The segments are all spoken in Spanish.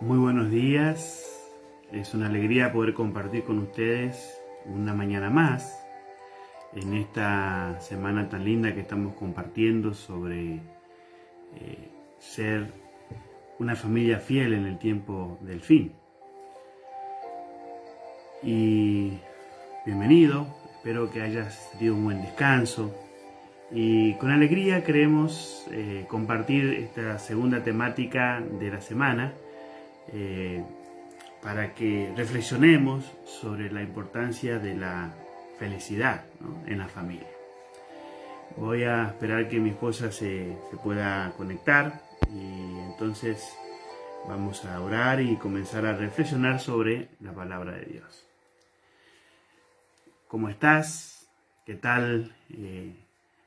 Muy buenos días, es una alegría poder compartir con ustedes una mañana más en esta semana tan linda que estamos compartiendo sobre ser una familia fiel en el tiempo del fin. Y bienvenido, espero que hayas tenido un buen descanso y con alegría queremos compartir esta segunda temática de la semana para que reflexionemos sobre la importancia de la felicidad, ¿no?, en la familia. Voy a esperar que mi esposa se pueda conectar y entonces vamos a orar y comenzar a reflexionar sobre la palabra de Dios. ¿Cómo estás? ¿Qué tal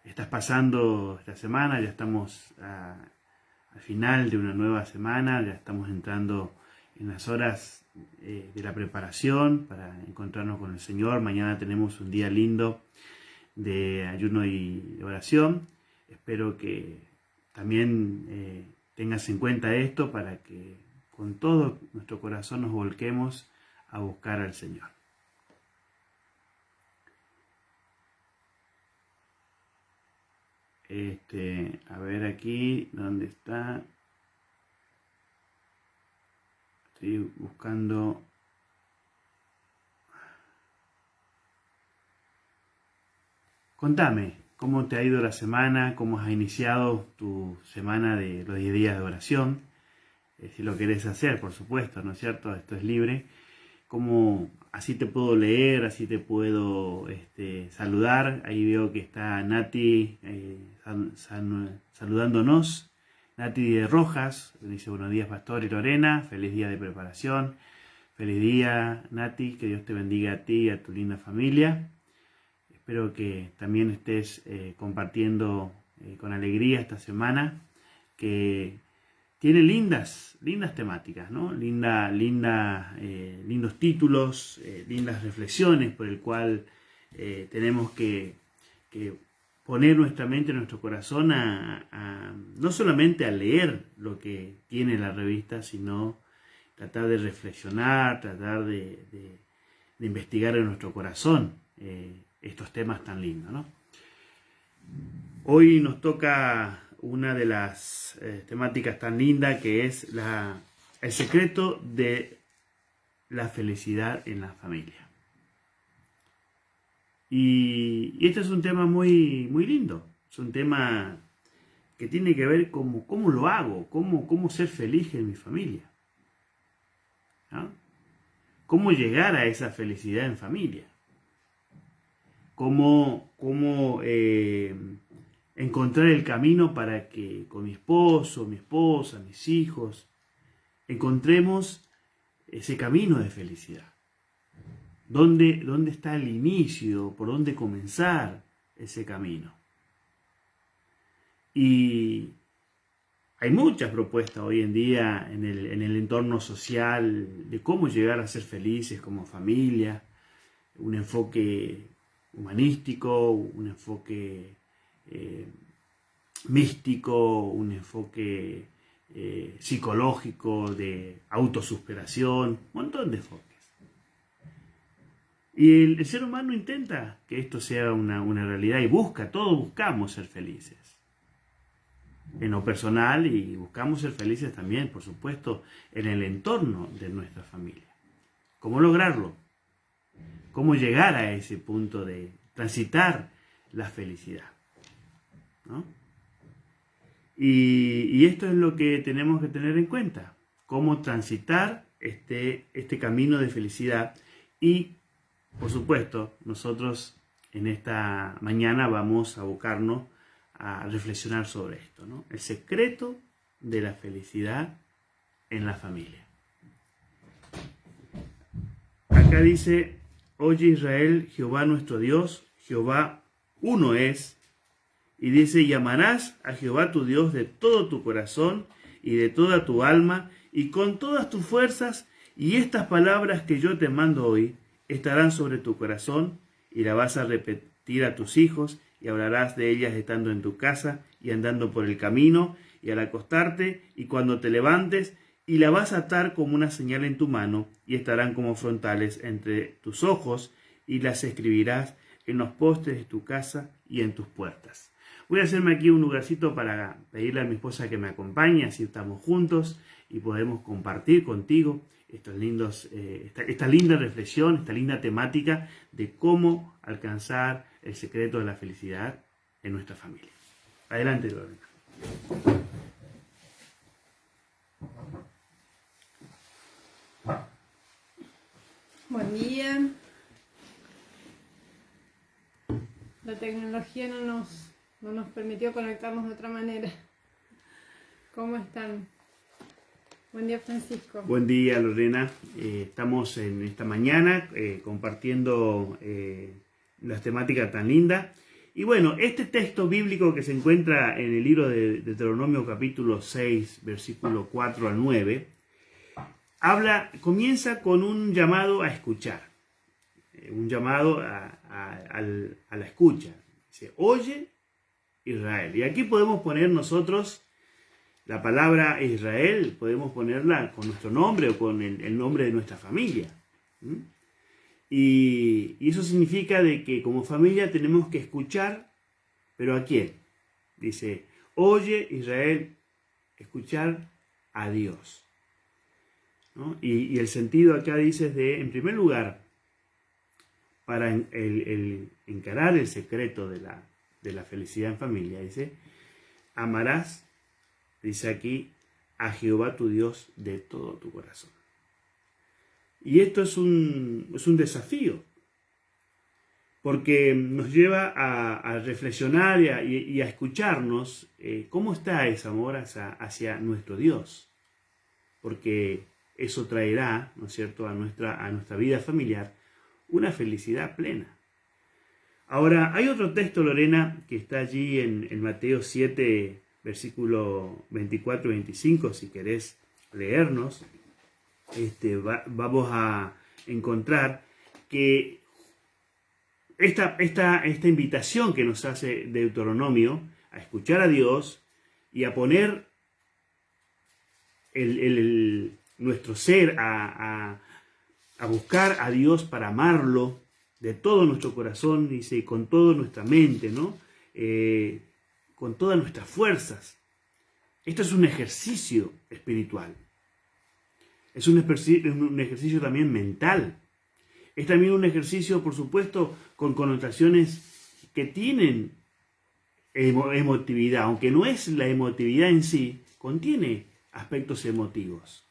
estás pasando esta semana? Ya estamos al final de una nueva semana, ya estamos entrando en las horas de la preparación para encontrarnos con el Señor. Mañana tenemos un día lindo de ayuno y de oración. Espero que también tengas en cuenta esto para que con todo nuestro corazón nos volquemos a buscar al Señor. A ver aquí, ¿dónde está? Estoy buscando. Contame, ¿cómo te ha ido la semana? ¿Cómo has iniciado tu semana de los 10 días de oración? Si lo querés hacer, por supuesto, ¿no es cierto? Esto es libre. ¿Cómo así te puedo leer, así te puedo saludar? Ahí veo que está Nati saludándonos. Nati de Rojas dice: buenos días, Pastor y Lorena, feliz día de preparación. Feliz día, Nati, que Dios te bendiga a ti y a tu linda familia. Espero que también estés compartiendo con alegría esta semana, que tiene lindas temáticas, ¿no? Lindos títulos, lindas reflexiones por el cual tenemos que poner nuestra mente, nuestro corazón no solamente a leer lo que tiene la revista, sino tratar de reflexionar, tratar de investigar en nuestro corazón estos temas tan lindos, ¿no? Hoy nos toca una de las temáticas tan lindas, que es el secreto de la felicidad en la familia. Y este es un tema muy, muy lindo. Es un tema que tiene que ver con cómo lo hago, cómo ser feliz en mi familia, ¿no? Cómo llegar a esa felicidad en familia. Cómo encontrar el camino para que con mi esposo, mi esposa, mis hijos, encontremos ese camino de felicidad. ¿Dónde está el inicio? ¿Por dónde comenzar ese camino? Y hay muchas propuestas hoy en día en el entorno social de cómo llegar a ser felices como familia. Un enfoque humanístico, un enfoque místico, un enfoque psicológico, de autosuperación, un montón de enfoques. Y el ser humano intenta que esto sea una realidad y todos buscamos ser felices. En lo personal, y buscamos ser felices también, por supuesto, en el entorno de nuestra familia. ¿Cómo lograrlo? ¿Cómo llegar a ese punto de transitar la felicidad? ¿No? Y esto es lo que tenemos que tener en cuenta. Cómo transitar este camino de felicidad. Y, por supuesto, nosotros en esta mañana vamos a abocarnos a reflexionar sobre esto, ¿no? El secreto de la felicidad en la familia. Acá dice: oye Israel, Jehová nuestro Dios, Jehová uno es. Y dice: y amarás a Jehová tu Dios de todo tu corazón y de toda tu alma y con todas tus fuerzas, y estas palabras que yo te mando hoy estarán sobre tu corazón, y las vas a repetir a tus hijos, y hablarás de ellas estando en tu casa y andando por el camino, y al acostarte, y cuando te levantes, y la vas a atar como una señal en tu mano, y estarán como frontales entre tus ojos, y las escribirás en los postes de tu casa y en tus puertas. Voy a hacerme aquí un lugarcito para pedirle a mi esposa que me acompañe, así estamos juntos y podemos compartir contigo esta linda reflexión, esta linda temática de cómo alcanzar el secreto de la felicidad en nuestra familia. Adelante, Lorena. Buen día. La tecnología no nos permitió conectarnos de otra manera. ¿Cómo están? Buen día, Francisco. Buen día, Lorena. Estamos en esta mañana compartiendo las temáticas tan lindas. Y bueno, este texto bíblico que se encuentra en el libro de Deuteronomio capítulo 6, versículo 4 al 9, comienza con un llamado a escuchar, un llamado a la escucha. Dice: oye Israel. Y aquí podemos poner nosotros la palabra Israel, podemos ponerla con nuestro nombre o con el nombre de nuestra familia. Y eso significa de que como familia tenemos que escuchar, ¿pero a quién? Dice: oye Israel, escuchar a Dios, ¿no? Y el sentido acá dice en primer lugar, para encarar el secreto de la felicidad en familia, dice: amarás, dice aquí, a Jehová tu Dios de todo tu corazón. Y esto es un desafío, porque nos lleva a reflexionar y a escucharnos cómo está ese amor hacia nuestro Dios, porque eso traerá, ¿no es cierto?, a nuestra vida familiar una felicidad plena. Ahora, hay otro texto, Lorena, que está allí en Mateo 7, versículo 24 y 25, si querés leernos. Vamos a encontrar que esta invitación que nos hace Deuteronomio a escuchar a Dios y a poner nuestro ser, a buscar a Dios para amarlo de todo nuestro corazón, dice, con toda nuestra mente, ¿no? Con todas nuestras fuerzas. Esto es un ejercicio espiritual. Es un ejercicio también mental. Es también un ejercicio, por supuesto, con connotaciones que tienen emotividad, aunque no es la emotividad en sí, contiene aspectos emotivos.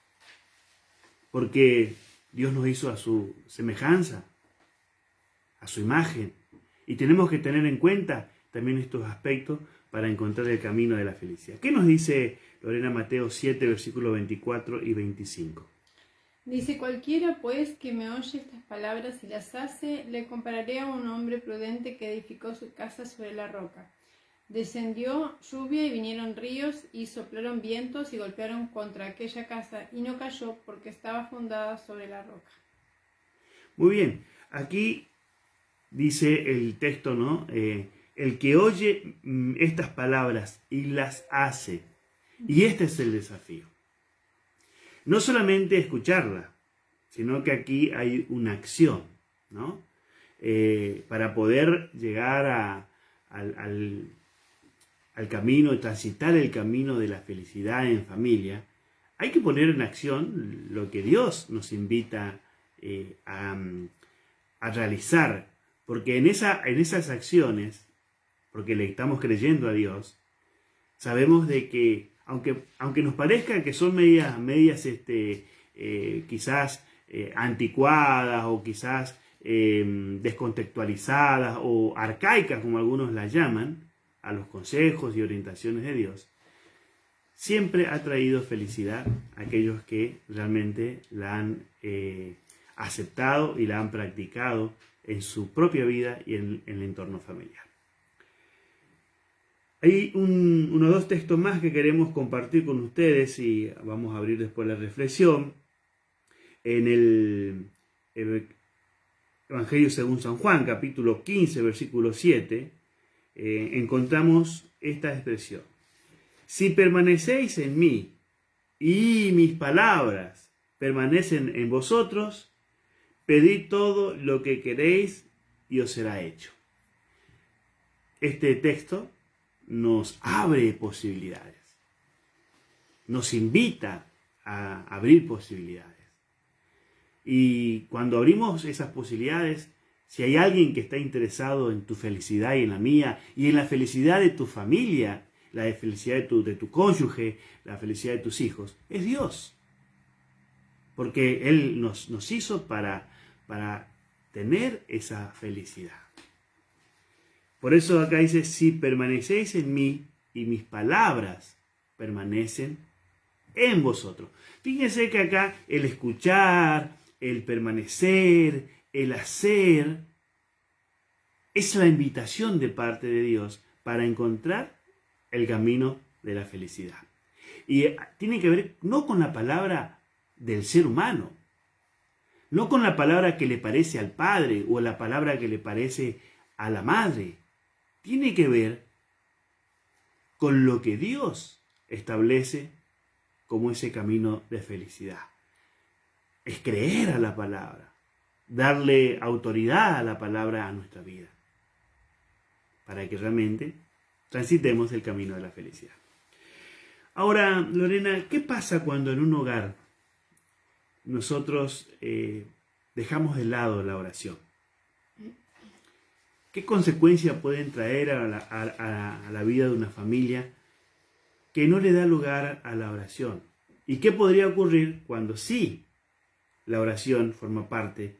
Porque Dios nos hizo a su semejanza, a su imagen, y tenemos que tener en cuenta también estos aspectos para encontrar el camino de la felicidad. ¿Qué nos dice Lorena Mateo 7, versículos 24 y 25? Dice: cualquiera pues que me oye estas palabras y las hace, le compararé a un hombre prudente que edificó su casa sobre la roca. Descendió lluvia y vinieron ríos y soplaron vientos y golpearon contra aquella casa y no cayó porque estaba fundada sobre la roca. Muy bien, aquí dice el texto, ¿no? el que oye estas palabras y las hace. Y este es el desafío. No solamente escucharla, sino que aquí hay una acción, ¿no? Para poder llegar al camino, transitar el camino de la felicidad en familia, hay que poner en acción lo que Dios nos invita a realizar, porque en esas acciones, porque le estamos creyendo a Dios, sabemos de que, aunque nos parezca que son medias quizás anticuadas o quizás descontextualizadas o arcaicas, como algunos las llaman, a los consejos y orientaciones de Dios, siempre ha traído felicidad a aquellos que realmente la han aceptado y la han practicado en su propia vida y en el entorno familiar. Hay unos dos textos más que queremos compartir con ustedes y vamos a abrir después la reflexión. En el Evangelio según San Juan, capítulo 15, versículo 7, encontramos esta expresión. Si permanecéis en mí y mis palabras permanecen en vosotros, pedid todo lo que queréis y os será hecho. Este texto nos abre posibilidades, nos invita a abrir posibilidades. Y cuando abrimos esas posibilidades, si hay alguien que está interesado en tu felicidad y en la mía, y en la felicidad de tu familia, la felicidad de tu cónyuge, la felicidad de tus hijos, es Dios. Porque Él nos hizo para tener esa felicidad. Por eso acá dice, si permanecéis en mí y mis palabras permanecen en vosotros. Fíjense que acá el escuchar, el permanecer, el hacer, es la invitación de parte de Dios para encontrar el camino de la felicidad. Y tiene que ver no con la palabra del ser humano, no con la palabra que le parece al padre o la palabra que le parece a la madre. Tiene que ver con lo que Dios establece como ese camino de felicidad. Es creer a la palabra, darle autoridad a la palabra a nuestra vida, para que realmente transitemos el camino de la felicidad. Ahora, Lorena, ¿qué pasa cuando en un hogar nosotros dejamos de lado la oración? ¿Qué consecuencias pueden traer a la vida de una familia que no le da lugar a la oración? ¿Y qué podría ocurrir cuando sí la oración forma parte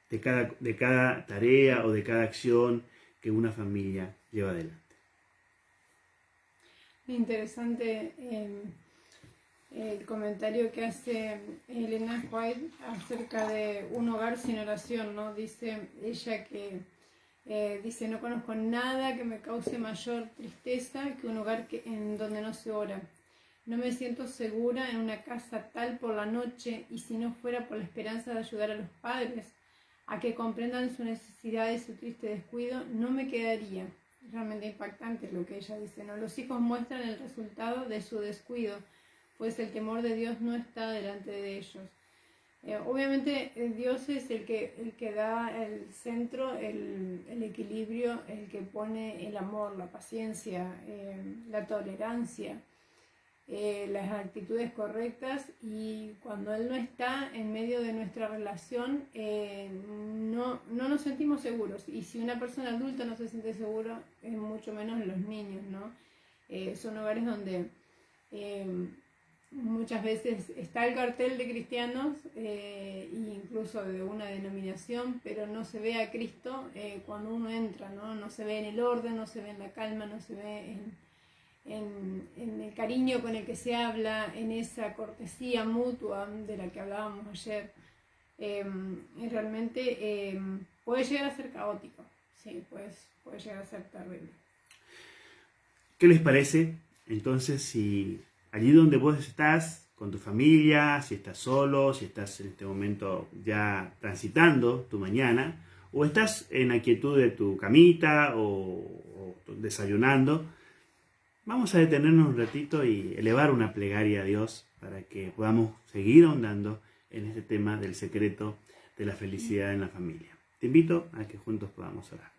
de cada tarea o de cada acción que una familia lleva adelante? Interesante el comentario que hace Elena White acerca de un hogar sin oración, ¿no? Dice ella que dice, no conozco nada que me cause mayor tristeza que un hogar en donde no se ora. No me siento segura en una casa tal por la noche, y si no fuera por la esperanza de ayudar a los padres a que comprendan su necesidad y su triste descuido, no me quedaría. Realmente impactante lo que ella dice, ¿no? Los hijos muestran el resultado de su descuido, pues el temor de Dios no está delante de ellos. Obviamente Dios es el que da el centro, el equilibrio, el que pone el amor, la paciencia, la tolerancia, las actitudes correctas, y cuando Él no está en medio de nuestra relación, no nos sentimos seguros. Y si una persona adulta no se siente seguro, mucho menos los niños, ¿no? Son hogares donde muchas veces está el cartel de cristianos, incluso de una denominación, pero no se ve a Cristo cuando uno entra, ¿no? No se ve en el orden, no se ve en la calma, no se ve en el cariño con el que se habla, en esa cortesía mutua de la que hablábamos ayer. Realmente puede llegar a ser caótico, sí, puede llegar a ser terrible. ¿Qué les parece entonces si allí donde vos estás, con tu familia, si estás solo, si estás en este momento ya transitando tu mañana, o estás en la quietud de tu camita o desayunando, vamos a detenernos un ratito y elevar una plegaria a Dios para que podamos seguir ahondando en este tema del secreto de la felicidad en la familia. Te invito a que juntos podamos orar.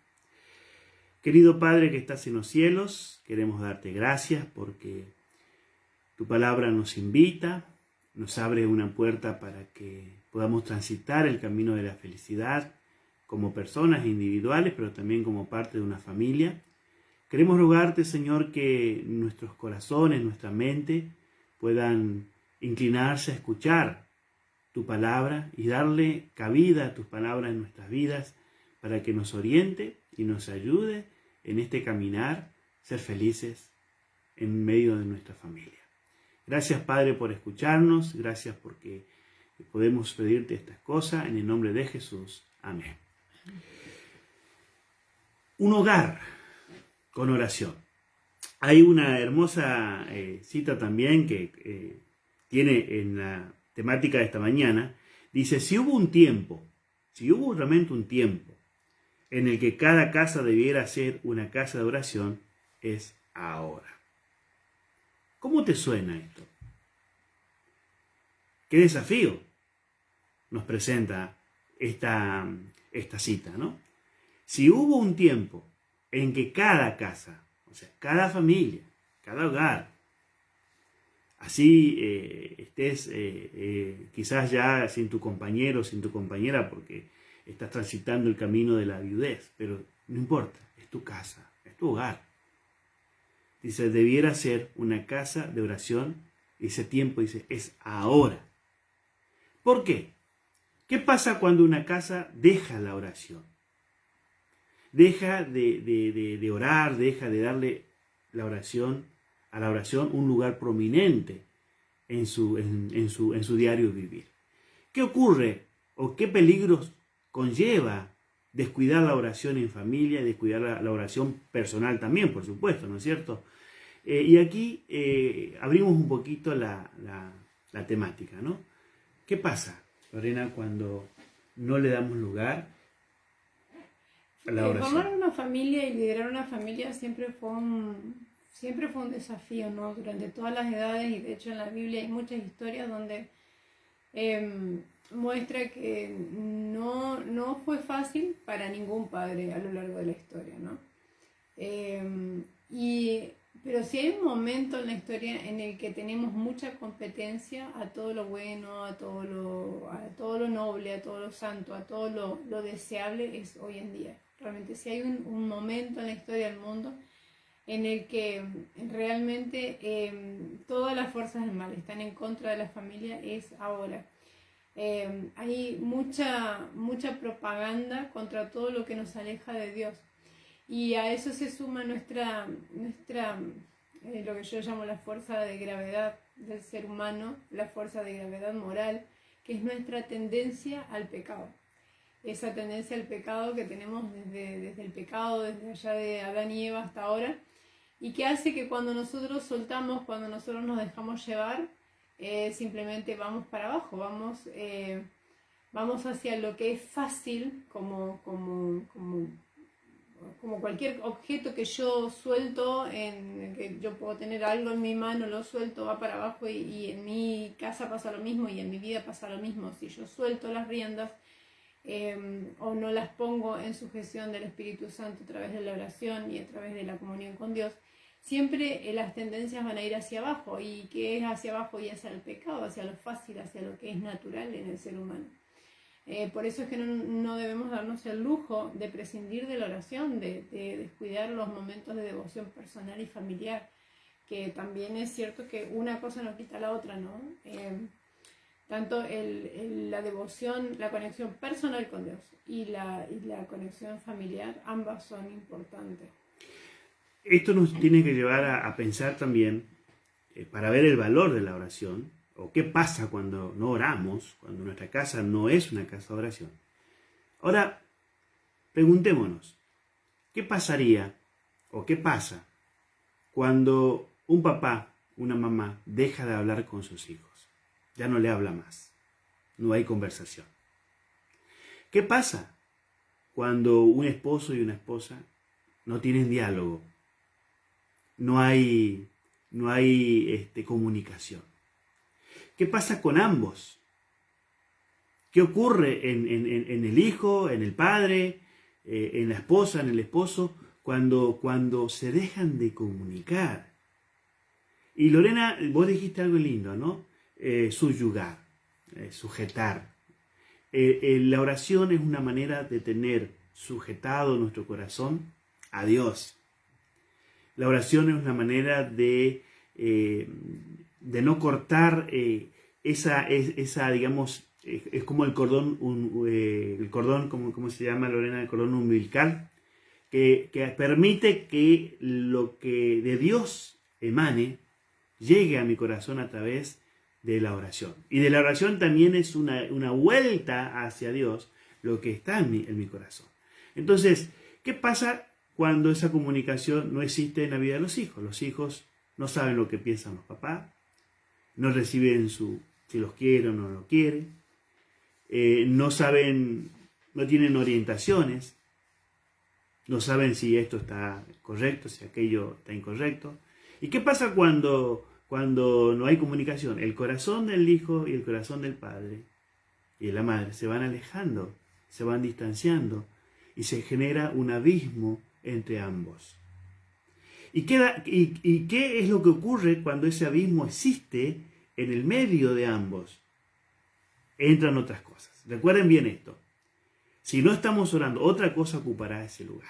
Querido Padre que estás en los cielos, queremos darte gracias porque tu palabra nos invita, nos abre una puerta para que podamos transitar el camino de la felicidad como personas individuales, pero también como parte de una familia. Queremos rogarte, Señor, que nuestros corazones, nuestra mente puedan inclinarse a escuchar tu palabra y darle cabida a tus palabras en nuestras vidas para que nos oriente y nos ayude en este caminar, ser felices en medio de nuestra familia. Gracias, Padre, por escucharnos. Gracias porque podemos pedirte estas cosas en el nombre de Jesús. Amén. Un hogar con oración. Hay una hermosa cita también que tiene en la temática de esta mañana. Dice, si hubo realmente un tiempo en el que cada casa debiera ser una casa de oración, es ahora. ¿Cómo te suena esto? ¿Qué desafío nos presenta esta cita, ¿no? Si hubo un tiempo en que cada casa, o sea, cada familia, cada hogar, así estés quizás ya sin tu compañero, sin tu compañera, porque estás transitando el camino de la viudez, pero no importa, es tu casa, es tu hogar. Dice, debiera ser una casa de oración, y ese tiempo, dice, es ahora. ¿Por qué? ¿Qué pasa cuando una casa deja la oración? Deja de orar, deja de darle a la oración un lugar prominente en su diario vivir. ¿Qué ocurre o qué peligros conlleva descuidar la oración en familia y descuidar la oración personal también, por supuesto, ¿no es cierto? Y aquí abrimos un poquito la temática, ¿no? ¿Qué pasa, Lorena, cuando no le damos lugar a la oración? Formar una familia y liderar una familia siempre fue un desafío, ¿no? Durante todas las edades, y de hecho en la Biblia hay muchas historias donde muestra que no fue fácil para ningún padre a lo largo de la historia, ¿no? Pero si hay un momento en la historia en el que tenemos mucha competencia a todo lo bueno, a todo lo noble, a todo lo santo, a todo lo deseable, es hoy en día. Realmente si hay un momento en la historia del mundo en el que realmente todas las fuerzas del mal están en contra de la familia, es ahora. Hay mucha propaganda contra todo lo que nos aleja de Dios. Y a eso se suma nuestra lo que yo llamo la fuerza de gravedad del ser humano, la fuerza de gravedad moral, que es nuestra tendencia al pecado. Esa tendencia al pecado que tenemos desde el pecado, desde allá de Adán y Eva hasta ahora, y que hace que cuando nosotros soltamos, cuando nosotros nos dejamos llevar, simplemente vamos para abajo, vamos hacia lo que es fácil, como cualquier objeto que yo suelto, que yo puedo tener algo en mi mano, lo suelto, va para abajo, y en mi casa pasa lo mismo y en mi vida pasa lo mismo. Si yo suelto las riendas o no las pongo en sujeción del Espíritu Santo a través de la oración y a través de la comunión con Dios, siempre las tendencias van a ir hacia abajo. ¿Y qué es hacia abajo? Y hacia el pecado, hacia lo fácil, hacia lo que es natural en el ser humano. Por eso es que no debemos darnos el lujo de prescindir de la oración, de descuidar los momentos de devoción personal y familiar, que también es cierto que una cosa no quita la otra, ¿no? Tanto la devoción, la conexión personal con Dios y la conexión familiar, ambas son importantes. Esto nos tiene que llevar a pensar también, para ver el valor de la oración, o qué pasa cuando no oramos, cuando nuestra casa no es una casa de oración. Ahora, preguntémonos, ¿qué pasaría o qué pasa cuando un papá, una mamá, deja de hablar con sus hijos? Ya no le habla más, no hay conversación. ¿Qué pasa cuando un esposo y una esposa no tienen diálogo, no hay comunicación. ¿Qué pasa con ambos? ¿Qué ocurre en el hijo, en el padre, en la esposa, en el esposo, cuando se dejan de comunicar? Y Lorena, vos dijiste algo lindo, ¿no? Subyugar, sujetar. La oración es una manera de tener sujetado nuestro corazón a Dios. La oración es una manera de no cortar esa, digamos, es como el cordón, ¿cómo se llama, Lorena? El cordón umbilical, que permite que lo que de Dios emane llegue a mi corazón a través de la oración. Y de la oración también es una vuelta hacia Dios lo que está en mi corazón. Entonces, ¿qué pasa cuando esa comunicación no existe en la vida de los hijos? Los hijos no saben lo que piensan los papás, no reciben si los quieren o no lo quieren, no saben, no tienen orientaciones, no saben si esto está correcto, si aquello está incorrecto. ¿Y qué pasa cuando no hay comunicación? El corazón del hijo y el corazón del padre y de la madre se van alejando, se van distanciando y se genera un abismo entre ambos. ¿Y qué es lo que ocurre cuando ese abismo existe en el medio de ambos? Entran otras cosas. Recuerden bien esto. Si no estamos orando, otra cosa ocupará ese lugar.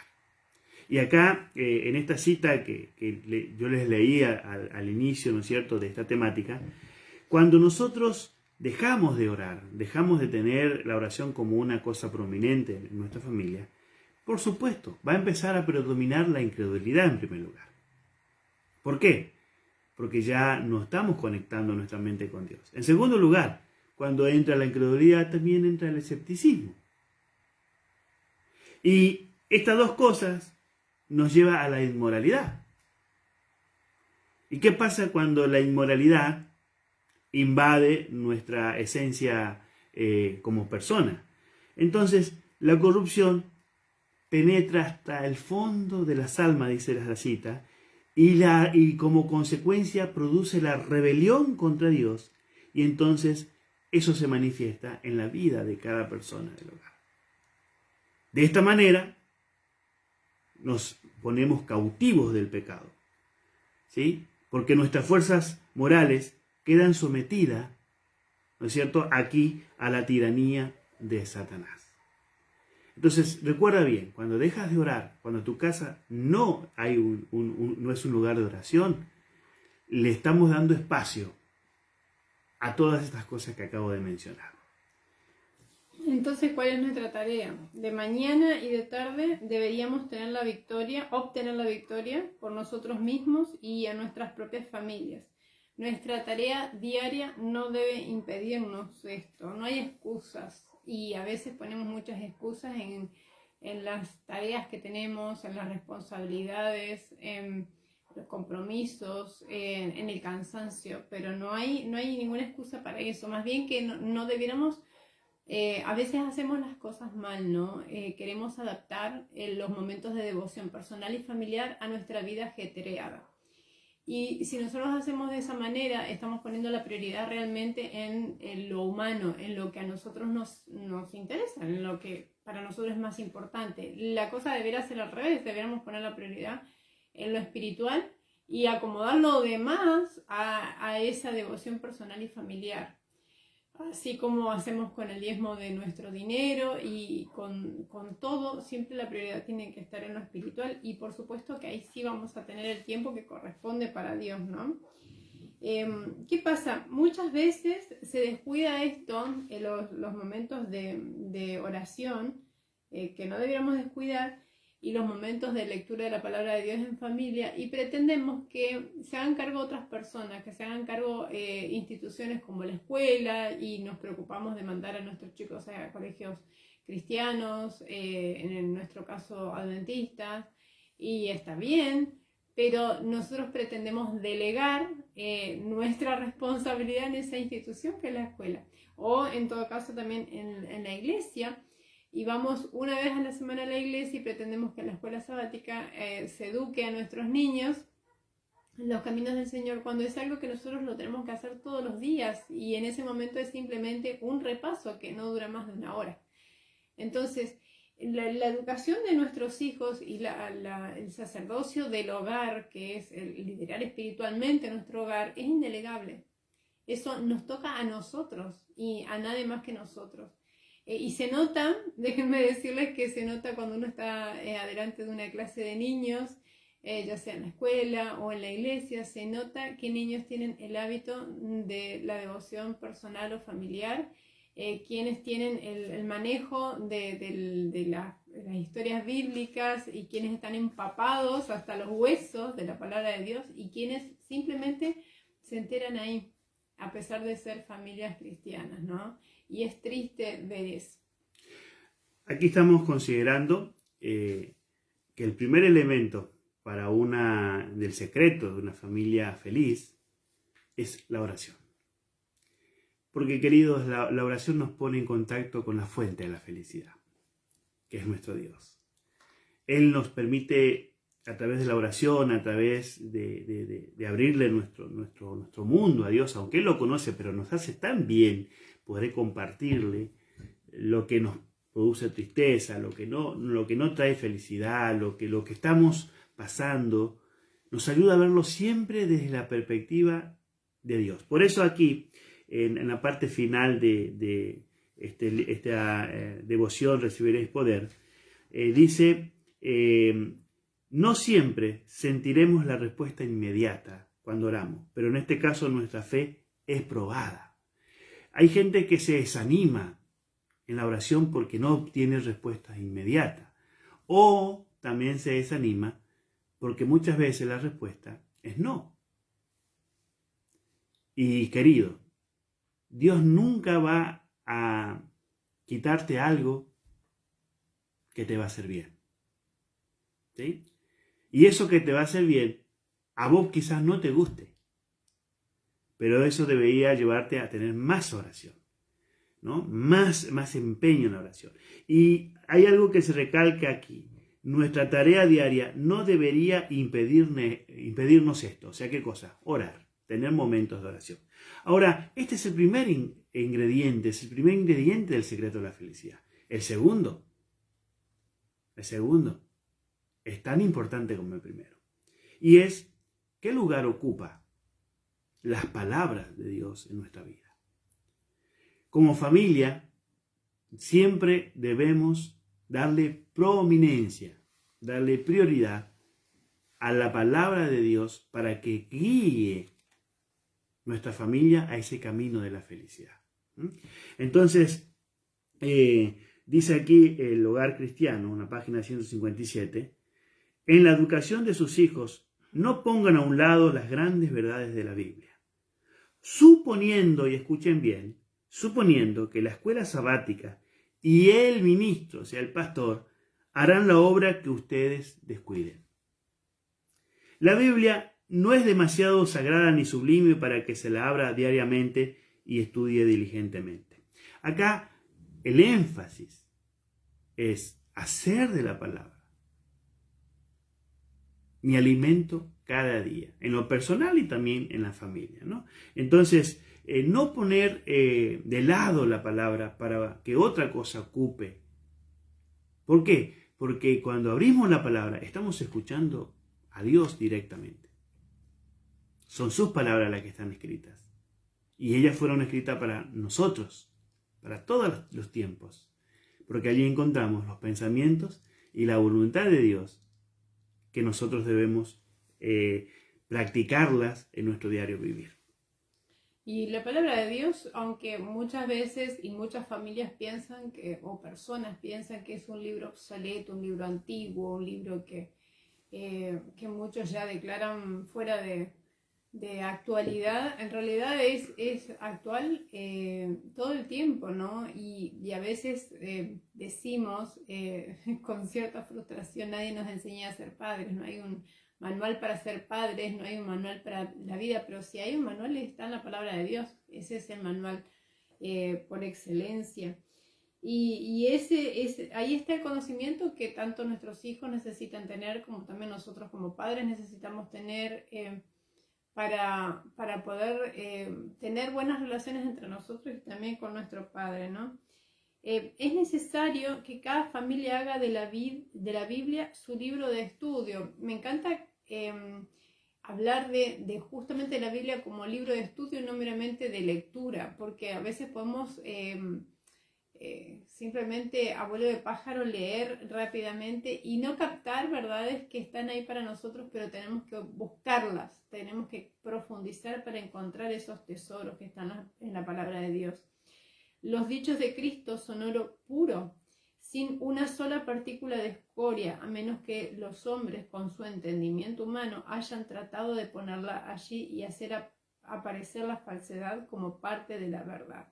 Y acá, en esta cita que yo les leía al inicio, ¿no es cierto?, de esta temática, cuando nosotros dejamos de orar, dejamos de tener la oración como una cosa prominente en nuestra familia, por supuesto, va a empezar a predominar la incredulidad en primer lugar. ¿Por qué? Porque ya no estamos conectando nuestra mente con Dios. En segundo lugar, cuando entra la incredulidad, también entra el escepticismo. Y estas dos cosas nos llevan a la inmoralidad. ¿Y qué pasa cuando la inmoralidad invade nuestra esencia como persona? Entonces, la corrupción penetra hasta el fondo de las almas, dice la cita, y como consecuencia produce la rebelión contra Dios, y entonces eso se manifiesta en la vida de cada persona del hogar. De esta manera nos ponemos cautivos del pecado, ¿sí? Porque nuestras fuerzas morales quedan sometidas, ¿no es cierto?, aquí a la tiranía de Satanás. Entonces, recuerda bien, cuando dejas de orar, cuando tu casa no es un lugar de oración, le estamos dando espacio a todas estas cosas que acabo de mencionar. Entonces, ¿cuál es nuestra tarea? De mañana y de tarde deberíamos obtener la victoria por nosotros mismos y a nuestras propias familias. Nuestra tarea diaria no debe impedirnos esto, no hay excusas. Y a veces ponemos muchas excusas en las tareas que tenemos, en las responsabilidades, en los compromisos, en el cansancio, pero no hay ninguna excusa para eso. Más bien que no debiéramos, a veces hacemos las cosas mal, ¿no? Queremos adaptar los momentos de devoción personal y familiar a nuestra vida ajetreada. Y si nosotros hacemos de esa manera, estamos poniendo la prioridad realmente en lo humano, en lo que a nosotros nos interesa, en lo que para nosotros es más importante. La cosa debería ser al revés, deberíamos poner la prioridad en lo espiritual y acomodar lo demás a esa devoción personal y familiar. Así como hacemos con el diezmo de nuestro dinero y con todo, siempre la prioridad tiene que estar en lo espiritual y por supuesto que ahí sí vamos a tener el tiempo que corresponde para Dios, ¿no? ¿Qué pasa? Muchas veces se descuida esto, los momentos de oración, que no deberíamos descuidar, y los momentos de lectura de la palabra de Dios en familia, y pretendemos que se hagan cargo otras personas, que se hagan cargo instituciones como la escuela, y nos preocupamos de mandar a nuestros chicos a colegios cristianos, en nuestro caso adventistas, y está bien, pero nosotros pretendemos delegar nuestra responsabilidad en esa institución que es la escuela, o en todo caso también en la iglesia. y vamos una vez a la semana a la iglesia y pretendemos que en la escuela sabática se eduque a nuestros niños en los caminos del Señor, cuando es algo que nosotros lo tenemos que hacer todos los días, y en ese momento es simplemente un repaso que no dura más de una hora. Entonces, la educación de nuestros hijos y el sacerdocio del hogar, que es el liderar espiritualmente nuestro hogar, es indelegable. Eso nos toca a nosotros y a nadie más que nosotros. Y se nota, déjenme decirles que se nota cuando uno está adelante de una clase de niños, ya sea en la escuela o en la iglesia, se nota que niños tienen el hábito de la devoción personal o familiar, quienes tienen el manejo de las historias bíblicas y quienes están empapados hasta los huesos de la palabra de Dios y quienes simplemente se enteran ahí, a pesar de ser familias cristianas, ¿no? Y es triste ver eso. Aquí estamos considerando que el primer elemento para del secreto de una familia feliz es la oración. Porque, queridos, la oración nos pone en contacto con la fuente de la felicidad, que es nuestro Dios. Él nos permite, a través de la oración, a través de abrirle nuestro mundo a Dios, aunque Él lo conoce, pero nos hace tan bien poder compartirle lo que nos produce tristeza, lo que no trae felicidad, lo que estamos pasando, nos ayuda a verlo siempre desde la perspectiva de Dios. Por eso aquí, en la parte final de esta devoción, recibiréis poder, dice, no siempre sentiremos la respuesta inmediata cuando oramos, pero en este caso nuestra fe es probada. Hay gente que se desanima en la oración porque no obtiene respuestas inmediatas, o también se desanima porque muchas veces la respuesta es no. Y querido, Dios nunca va a quitarte algo que te va a hacer bien. ¿Sí? Y eso que te va a hacer bien, a vos quizás no te guste, pero eso debería llevarte a tener más oración, ¿no? Más empeño en la oración. Y hay algo que se recalca aquí. Nuestra tarea diaria no debería impedirnos esto. O sea, ¿qué cosa? Orar, tener momentos de oración. Ahora, este es el primer ingrediente, es el primer ingrediente del secreto de la felicidad. El segundo es tan importante como el primero. Y es, ¿qué lugar ocupa las palabras de Dios en nuestra vida? Como familia, siempre debemos darle prominencia, darle prioridad a la palabra de Dios para que guíe nuestra familia a ese camino de la felicidad. Entonces, dice aquí el Hogar Cristiano, una página 157, en la educación de sus hijos no pongan a un lado las grandes verdades de la Biblia. Suponiendo, y escuchen bien, suponiendo que la escuela sabática y el ministro, o sea, el pastor, harán la obra que ustedes descuiden. La Biblia no es demasiado sagrada ni sublime para que se la abra diariamente y estudie diligentemente. Acá el énfasis es hacer de la palabra mi alimento cada día, en lo personal y también en la familia, ¿no? Entonces, no poner de lado la palabra para que otra cosa ocupe. ¿Por qué? Porque cuando abrimos la palabra estamos escuchando a Dios directamente. Son sus palabras las que están escritas. Y ellas fueron escritas para nosotros, para todos los tiempos. Porque allí encontramos los pensamientos y la voluntad de Dios que nosotros debemos practicarlas en nuestro diario vivir. Y la palabra de Dios, aunque muchas veces y muchas familias piensan que, o personas piensan que es un libro obsoleto, un libro antiguo, un libro que muchos ya declaran fuera de actualidad, en realidad es actual todo el tiempo, ¿no? Y a veces decimos con cierta frustración, nadie nos enseña a ser padres, no hay un manual para ser padres, no hay un manual para la vida, pero si hay un manual está en la palabra de Dios, ese es el manual por excelencia. Ahí está el conocimiento que tanto nuestros hijos necesitan tener, como también nosotros como padres necesitamos tener para poder tener buenas relaciones entre nosotros y también con nuestro Padre, ¿no? Es necesario que cada familia haga de la Biblia su libro de estudio. Me encanta hablar de justamente la Biblia como libro de estudio, no meramente de lectura, porque a veces podemos simplemente a vuelo de pájaro leer rápidamente y no captar verdades que están ahí para nosotros, pero tenemos que buscarlas, tenemos que profundizar para encontrar esos tesoros que están en la palabra de Dios. Los dichos de Cristo son oro puro, sin una sola partícula de escoria, a menos que los hombres con su entendimiento humano hayan tratado de ponerla allí y hacer aparecer la falsedad como parte de la verdad.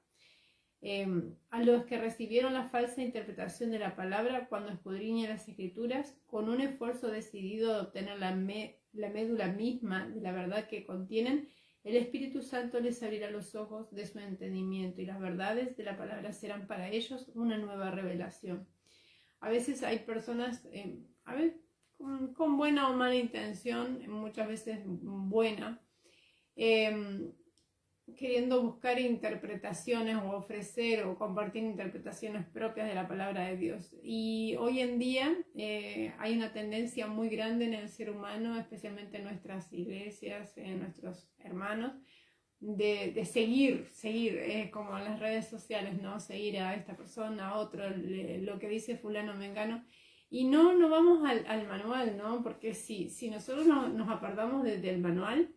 A los que recibieron la falsa interpretación de la palabra cuando escudriñan las escrituras, con un esfuerzo decidido de obtener la médula misma de la verdad que contienen, el Espíritu Santo les abrirá los ojos de su entendimiento y las verdades de la palabra serán para ellos una nueva revelación. A veces hay personas, con buena o mala intención, muchas veces buena, queriendo buscar interpretaciones o ofrecer o compartir interpretaciones propias de la palabra de Dios. Y hoy en día hay una tendencia muy grande en el ser humano, especialmente en nuestras iglesias, en nuestros hermanos, de seguir, como en las redes sociales, ¿no? Seguir a esta persona, a otro, lo que dice fulano mengano. Y no vamos al manual, ¿no? Porque si nosotros nos apartamos del manual,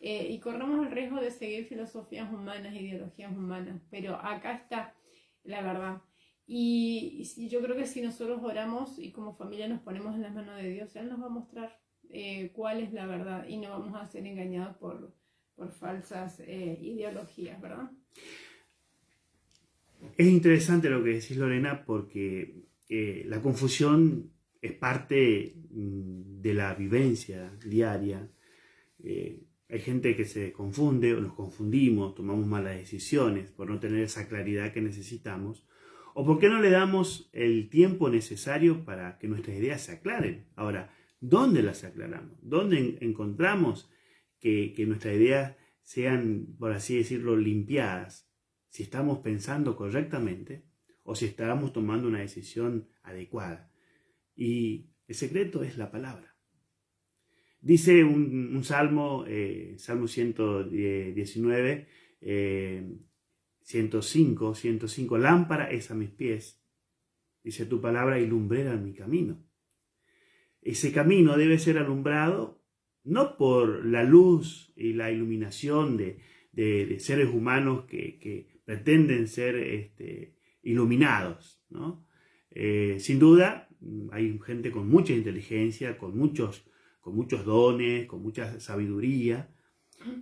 y corremos el riesgo de seguir filosofías humanas, ideologías humanas, pero acá está la verdad. Y yo creo que si nosotros oramos y como familia nos ponemos en las manos de Dios, Él nos va a mostrar cuál es la verdad y no vamos a ser engañados por falsas ideologías, ¿verdad? Es interesante lo que decís, Lorena, porque la confusión es parte de la vivencia diaria. Hay gente que se confunde o nos confundimos, tomamos malas decisiones por no tener esa claridad que necesitamos, o porque no le damos el tiempo necesario para que nuestras ideas se aclaren. Ahora, ¿dónde las aclaramos? ¿Dónde encontramos que nuestras ideas sean, por así decirlo, limpiadas? Si estamos pensando correctamente o si estamos tomando una decisión adecuada. Y el secreto es la palabra. Dice un salmo, Salmo 119, 105, lámpara es a mis pies, dice tu palabra y lumbrera en mi camino. Ese camino debe ser alumbrado no por la luz y la iluminación de seres humanos que pretenden ser iluminados, ¿no? Sin duda, hay gente con mucha inteligencia, con muchos dones, con mucha sabiduría,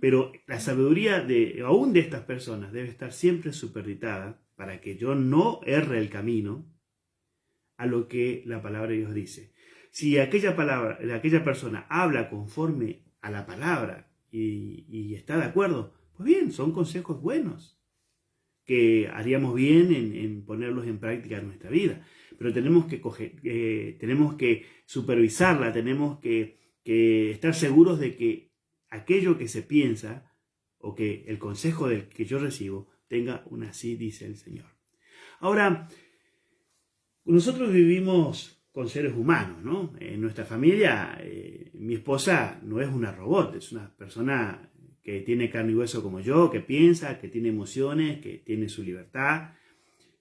pero la sabiduría aún de estas personas debe estar siempre supeditada para que yo no erre el camino a lo que la palabra de Dios dice. Si aquella persona habla conforme a la palabra y está de acuerdo, pues bien, son consejos buenos que haríamos bien en ponerlos en práctica en nuestra vida. Pero tenemos que supervisarla, tenemos que estar seguros de que aquello que se piensa o que el consejo del que yo recibo tenga un así dice el Señor. Ahora, nosotros vivimos con seres humanos, ¿no? En nuestra familia, mi esposa no es una robot, es una persona que tiene carne y hueso como yo, que piensa, que tiene emociones, que tiene su libertad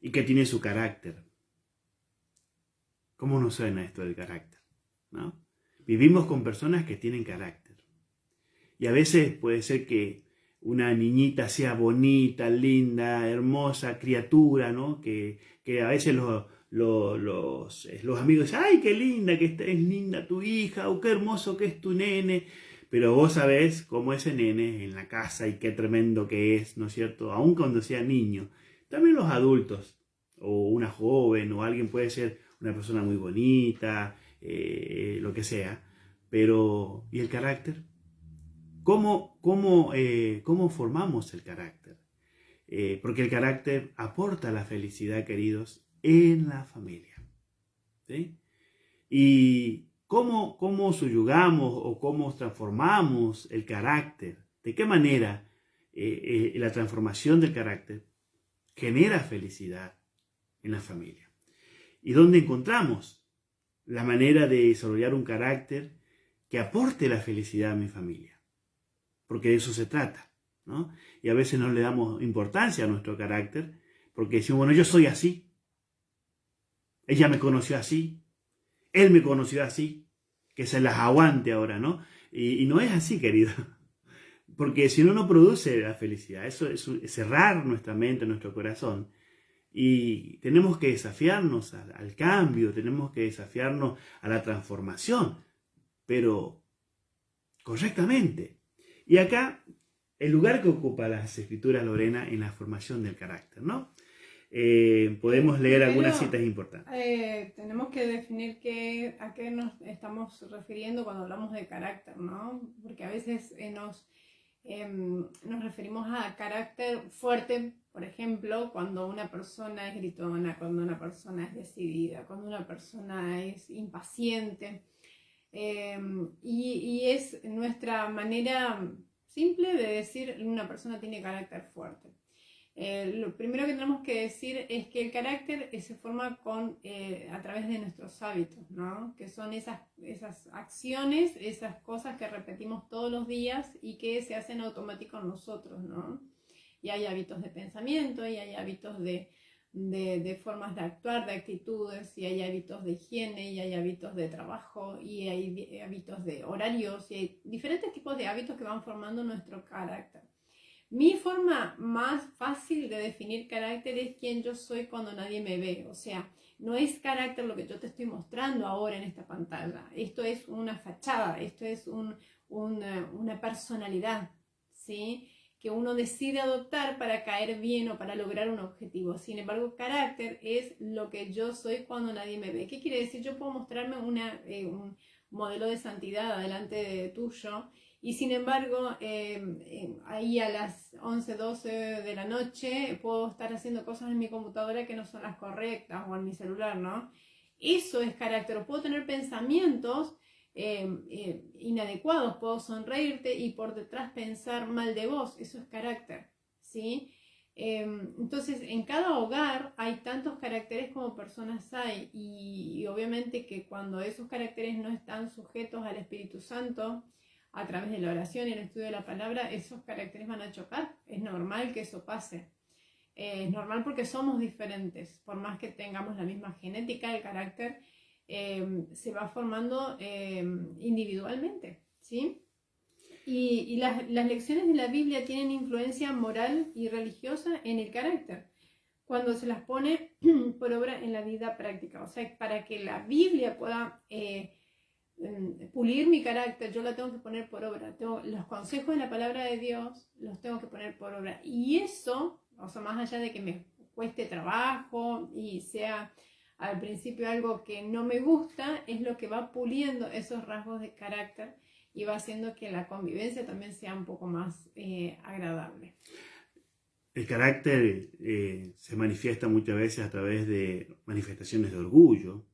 y que tiene su carácter. ¿Cómo nos suena esto del carácter? ¿No? Vivimos con personas que tienen carácter. Y a veces puede ser que una niñita sea bonita, linda, hermosa, criatura, ¿no? Que a veces los amigos dicen, ¡ay, qué linda que es linda tu hija! ¡O qué hermoso que es tu nene! Pero vos sabés cómo ese nene en la casa y qué tremendo que es, ¿no es cierto? Aun cuando sea niño. También los adultos, o una joven, o alguien puede ser una persona muy bonita, lo que sea. Pero, ¿y el carácter? ¿Cómo formamos el carácter? Porque el carácter aporta la felicidad, queridos, en la familia. ¿Sí? Y cómo subyugamos o cómo transformamos el carácter, de qué manera la transformación del carácter genera felicidad en la familia. Y dónde encontramos la manera de desarrollar un carácter que aporte la felicidad a mi familia. Porque de eso se trata, ¿no? Y a veces no le damos importancia a nuestro carácter porque decimos, bueno, yo soy así. Ella me conoció así. Él me conoció así. Que se las aguante ahora, ¿no? Y no es así, querido. Porque si no, no produce la felicidad. Eso es cerrar nuestra mente, nuestro corazón. Y tenemos que desafiarnos al cambio, tenemos que desafiarnos a la transformación, pero correctamente. Y acá, el lugar que ocupa las escrituras, Lorena, en la formación del carácter, ¿no? Podemos leer algunas citas importantes. Tenemos que definir a qué nos estamos refiriendo cuando hablamos de carácter, ¿no? Porque a veces nos referimos a carácter fuerte, por ejemplo, cuando una persona es gritona, cuando una persona es decidida, cuando una persona es impaciente. Y es nuestra manera simple de decir una persona tiene carácter fuerte. Lo primero que tenemos que decir es que el carácter se forma a través de nuestros hábitos, ¿no? Que son esas acciones, esas cosas que repetimos todos los días y que se hacen automáticos en nosotros, ¿no? Y hay hábitos de pensamiento, y hay hábitos de formas de actuar, de actitudes, y hay hábitos de higiene, y hay hábitos de trabajo, y hay hábitos de horarios, y hay diferentes tipos de hábitos que van formando nuestro carácter. Mi forma más fácil de definir carácter es quién yo soy cuando nadie me ve. O sea, no es carácter lo que yo te estoy mostrando ahora en esta pantalla. Esto es una fachada, esto es una personalidad, ¿sí? Que uno decide adoptar para caer bien o para lograr un objetivo. Sin embargo, carácter es lo que yo soy cuando nadie me ve. ¿Qué quiere decir? Yo puedo mostrarme un modelo de santidad delante de tuyo, y sin embargo, ahí a las 11, 12 de la noche puedo estar haciendo cosas en mi computadora que no son las correctas, o en mi celular, ¿no? Eso es carácter. O puedo tener pensamientos inadecuados, puedo sonreírte y por detrás pensar mal de vos. Eso es carácter, ¿sí? Entonces, en cada hogar hay tantos caracteres como personas hay, y obviamente que cuando esos caracteres no están sujetos al Espíritu Santo, a través de la oración y el estudio de la palabra, esos caracteres van a chocar. Es normal que eso pase. Es normal porque somos diferentes. Por más que tengamos la misma genética, el carácter se va formando individualmente, ¿sí? Y las lecciones de la Biblia tienen influencia moral y religiosa en el carácter, cuando se las pone por obra en la vida práctica. O sea, para que la Biblia pueda pulir mi carácter, yo la tengo que poner por obra. Los consejos de la palabra de Dios los tengo que poner por obra. Y eso, o sea, más allá de que me cueste trabajo y sea al principio algo que no me gusta, es lo que va puliendo esos rasgos de carácter y va haciendo que la convivencia también sea un poco más agradable. El carácter se manifiesta muchas veces a través de manifestaciones de orgullo,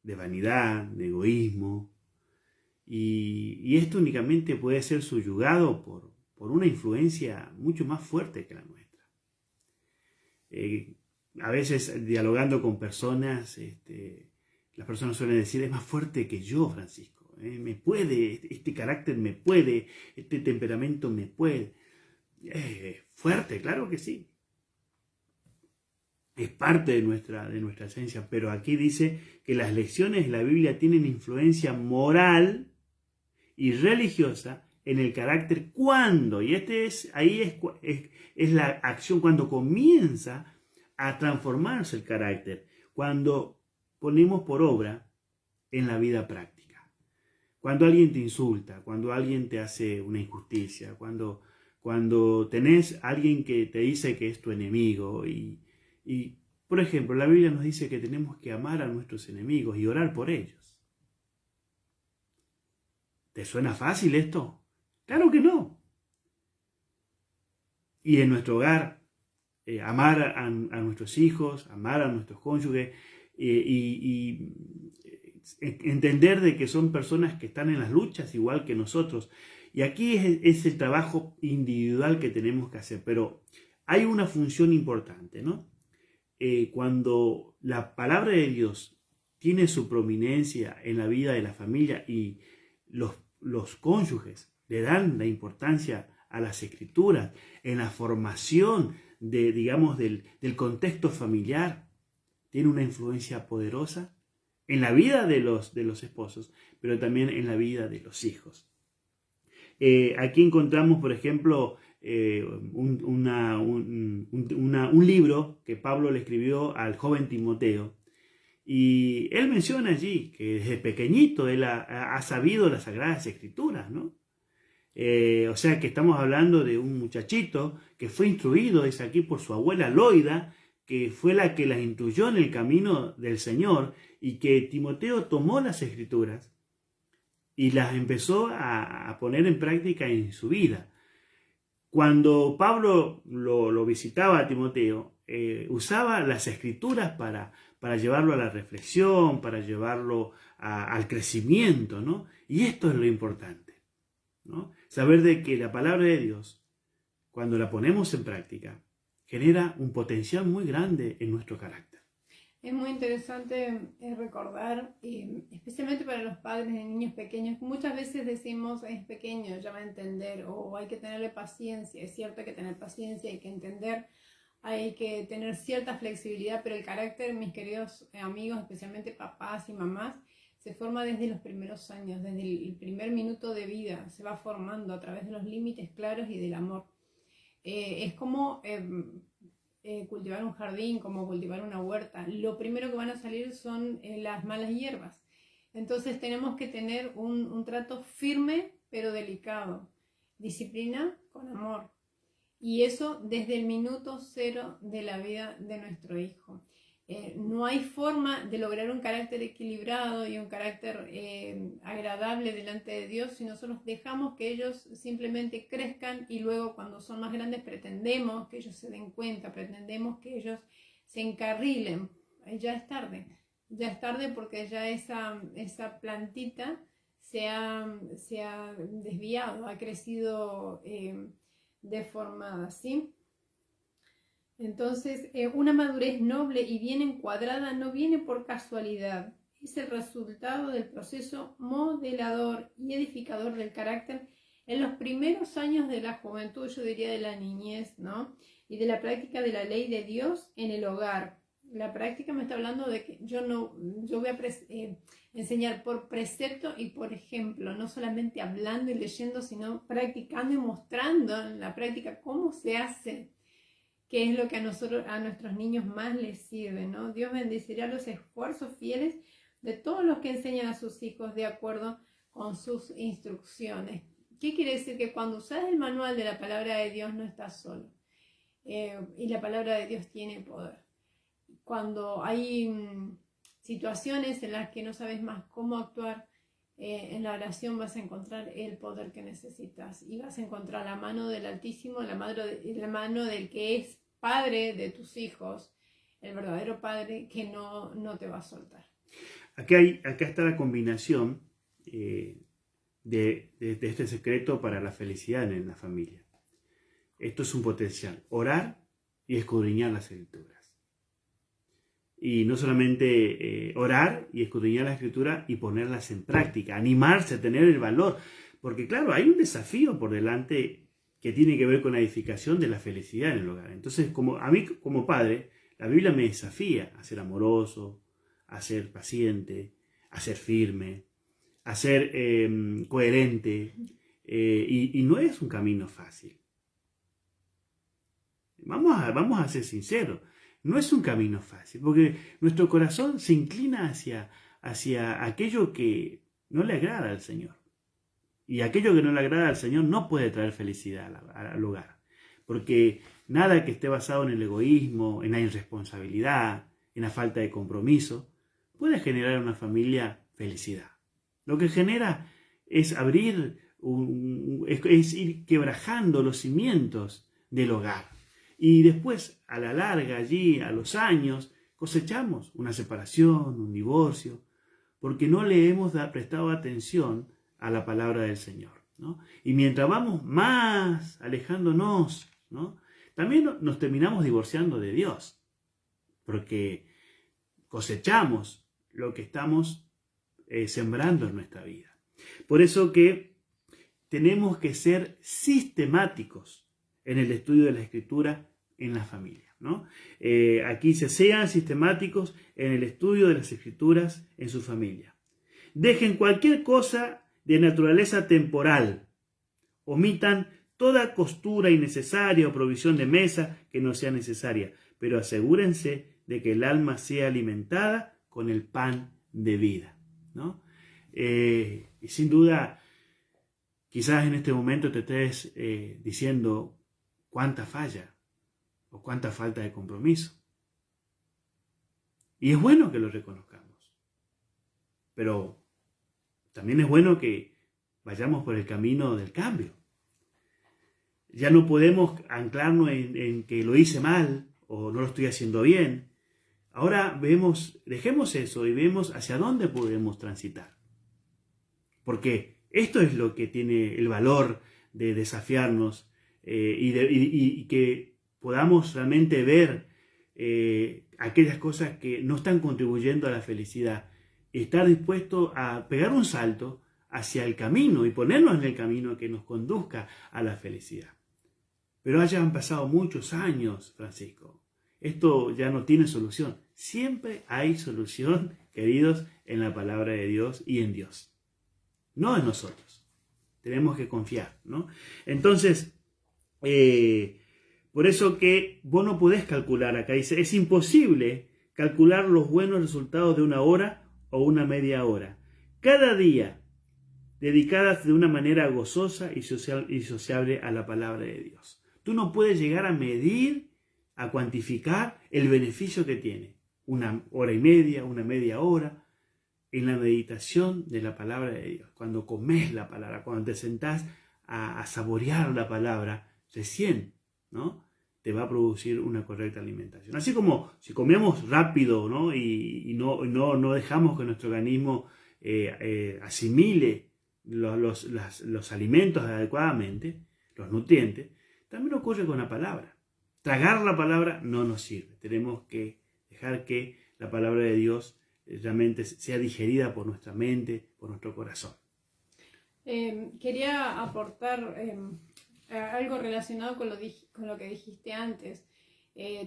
de vanidad, de egoísmo, y esto únicamente puede ser subyugado por una influencia mucho más fuerte que la nuestra. A veces, dialogando con personas, las personas suelen decir, es más fuerte que yo, Francisco, me puede, este carácter me puede, este temperamento me puede. Fuerte, claro que sí. Es parte de nuestra esencia, pero aquí dice que las lecciones de la Biblia tienen influencia moral y religiosa en el carácter cuando, y ahí es la acción cuando comienza a transformarse el carácter, cuando ponemos por obra en la vida práctica. Cuando alguien te insulta, cuando alguien te hace una injusticia, cuando tenés a alguien que te dice que es tu enemigo y por ejemplo, la Biblia nos dice que tenemos que amar a nuestros enemigos y orar por ellos. ¿Te suena fácil esto? Claro que no. Y en nuestro hogar amar a nuestros hijos, amar a nuestros cónyuges y entender de que son personas que están en las luchas igual que nosotros. Y aquí es el trabajo individual que tenemos que hacer, pero hay una función importante, ¿no? Cuando la palabra de Dios tiene su prominencia en la vida de la familia y los cónyuges le dan la importancia a las escrituras, en la formación del contexto familiar, tiene una influencia poderosa en la vida de los esposos, pero también en la vida de los hijos. Aquí encontramos, por ejemplo, un libro que Pablo le escribió al joven Timoteo, y él menciona allí que desde pequeñito él ha sabido las Sagradas Escrituras, ¿no? O sea que estamos hablando de un muchachito que fue instruido, es aquí, por su abuela Loida, que fue la que las instruyó en el camino del Señor, y que Timoteo tomó las Escrituras y las empezó a poner en práctica en su vida. Cuando Pablo lo visitaba a Timoteo, usaba las Escrituras para llevarlo a la reflexión, para llevarlo al crecimiento, ¿no? Y esto es lo importante, ¿no? Saber de que la palabra de Dios, cuando la ponemos en práctica, genera un potencial muy grande en nuestro carácter. Es muy interesante recordar, especialmente para los padres de niños pequeños, muchas veces decimos es pequeño, ya va a entender, o hay que tenerle paciencia. Es cierto, hay que tener paciencia, hay que entender, hay que tener cierta flexibilidad, pero el carácter, mis queridos amigos, especialmente papás y mamás, se forma desde los primeros años, desde el primer minuto de vida, se va formando a través de los límites claros y del amor. Es como cultivar un jardín, como cultivar una huerta. Lo primero que van a salir son las malas hierbas. Entonces tenemos que tener un trato firme pero delicado, disciplina con amor, y eso desde el minuto cero de la vida de nuestro hijo. No hay forma de lograr un carácter equilibrado y un carácter agradable delante de Dios si nosotros dejamos que ellos simplemente crezcan, y luego cuando son más grandes pretendemos que ellos se den cuenta, pretendemos que ellos se encarrilen. Ya es tarde porque ya esa plantita se ha desviado, ha crecido deformada, ¿sí? Entonces, una madurez noble y bien encuadrada no viene por casualidad, es el resultado del proceso modelador y edificador del carácter en los primeros años de la juventud, yo diría de la niñez, ¿no? Y de la práctica de la ley de Dios en el hogar. La práctica me está hablando de que yo voy a enseñar por precepto y por ejemplo, no solamente hablando y leyendo, sino practicando y mostrando en la práctica cómo se hace, que es lo que a nuestros niños más les sirve, ¿no? Dios bendecirá los esfuerzos fieles de todos los que enseñan a sus hijos de acuerdo con sus instrucciones. ¿Qué quiere decir? Que cuando usas el manual de la palabra de Dios no estás solo. Y la palabra de Dios tiene poder. Cuando hay situaciones en las que no sabes más cómo actuar, en la oración vas a encontrar el poder que necesitas, y vas a encontrar la mano del Altísimo, la mano del que es padre de tus hijos, el verdadero padre que no te va a soltar. Acá está la combinación de este secreto para la felicidad en la familia. Esto es un potencial: orar y escudriñar las Escrituras. Y no solamente orar y escudriñar la Escritura y ponerlas en práctica, animarse a tener el valor, porque claro, hay un desafío por delante que tiene que ver con la edificación de la felicidad en el hogar. Entonces, a mí como padre, la Biblia me desafía a ser amoroso, a ser paciente, a ser firme, a ser coherente, y no es un camino fácil. Vamos a ser sinceros. No es un camino fácil, porque nuestro corazón se inclina hacia aquello que no le agrada al Señor. Y aquello que no le agrada al Señor no puede traer felicidad al hogar. Porque nada que esté basado en el egoísmo, en la irresponsabilidad, en la falta de compromiso, puede generar en una familia felicidad. Lo que genera es es ir quebrajando los cimientos del hogar. Y después, a la larga, allí, a los años, cosechamos una separación, un divorcio, porque no le hemos prestado atención a la palabra del Señor, ¿no? Y mientras vamos más alejándonos, ¿no?, también nos terminamos divorciando de Dios, porque cosechamos lo que estamos sembrando en nuestra vida. Por eso que tenemos que ser sistemáticos en el estudio de la Escritura en la familia, ¿no? Aquí sean sistemáticos en el estudio de las Escrituras en su familia. Dejen cualquier cosa de naturaleza temporal. Omitan toda costura innecesaria o provisión de mesa que no sea necesaria, pero asegúrense de que el alma sea alimentada con el pan de vida, ¿no? Y sin duda, quizás en este momento te estés diciendo cuánta falla o cuánta falta de compromiso. Y es bueno que lo reconozcamos, pero también es bueno que vayamos por el camino del cambio. Ya no podemos anclarnos en que lo hice mal o no lo estoy haciendo bien. Ahora dejemos eso y vemos hacia dónde podemos transitar. Porque esto es lo que tiene el valor de desafiarnos y que podamos realmente ver aquellas cosas que no están contribuyendo a la felicidad. Y estar dispuesto a pegar un salto hacia el camino y ponernos en el camino que nos conduzca a la felicidad. Pero hayan pasado muchos años, Francisco. Esto ya no tiene solución. Siempre hay solución, queridos, en la palabra de Dios y en Dios. No en nosotros. Tenemos que confiar, ¿no? Entonces, por eso que vos no podés calcular, acá dice, es imposible calcular los buenos resultados de una hora o una media hora. Cada día, dedicadas de una manera gozosa y sociable a la palabra de Dios. Tú no puedes llegar a medir, a cuantificar el beneficio que tiene. Una hora y media, una media hora, en la meditación de la palabra de Dios. Cuando comes la palabra, cuando te sentás a saborear la palabra, recién, ¿no?, te va a producir una correcta alimentación. Así como si comemos rápido, ¿no?, y no dejamos que nuestro organismo asimile los alimentos adecuadamente, los nutrientes, también ocurre con la palabra. Tragar la palabra no nos sirve. Tenemos que dejar que la palabra de Dios realmente sea digerida por nuestra mente, por nuestro corazón. Quería aportar algo relacionado con lo que dijiste antes.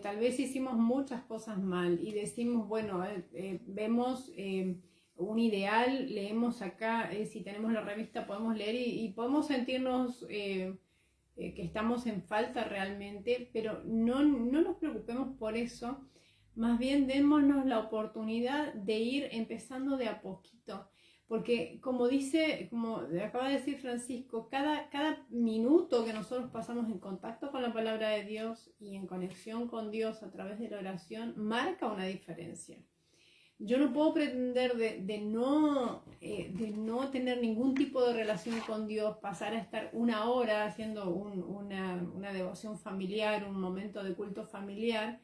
Tal vez hicimos muchas cosas mal y decimos, bueno, vemos un ideal, leemos acá, si tenemos la revista podemos leer y podemos sentirnos que estamos en falta realmente, pero no nos preocupemos por eso, más bien démonos la oportunidad de ir empezando de a poquito, porque como acaba de decir Francisco, cada minuto que nosotros pasamos en contacto con la palabra de Dios y en conexión con Dios a través de la oración, marca una diferencia. Yo no puedo pretender de no tener ningún tipo de relación con Dios, pasar a estar una hora haciendo una devoción familiar, un momento de culto familiar,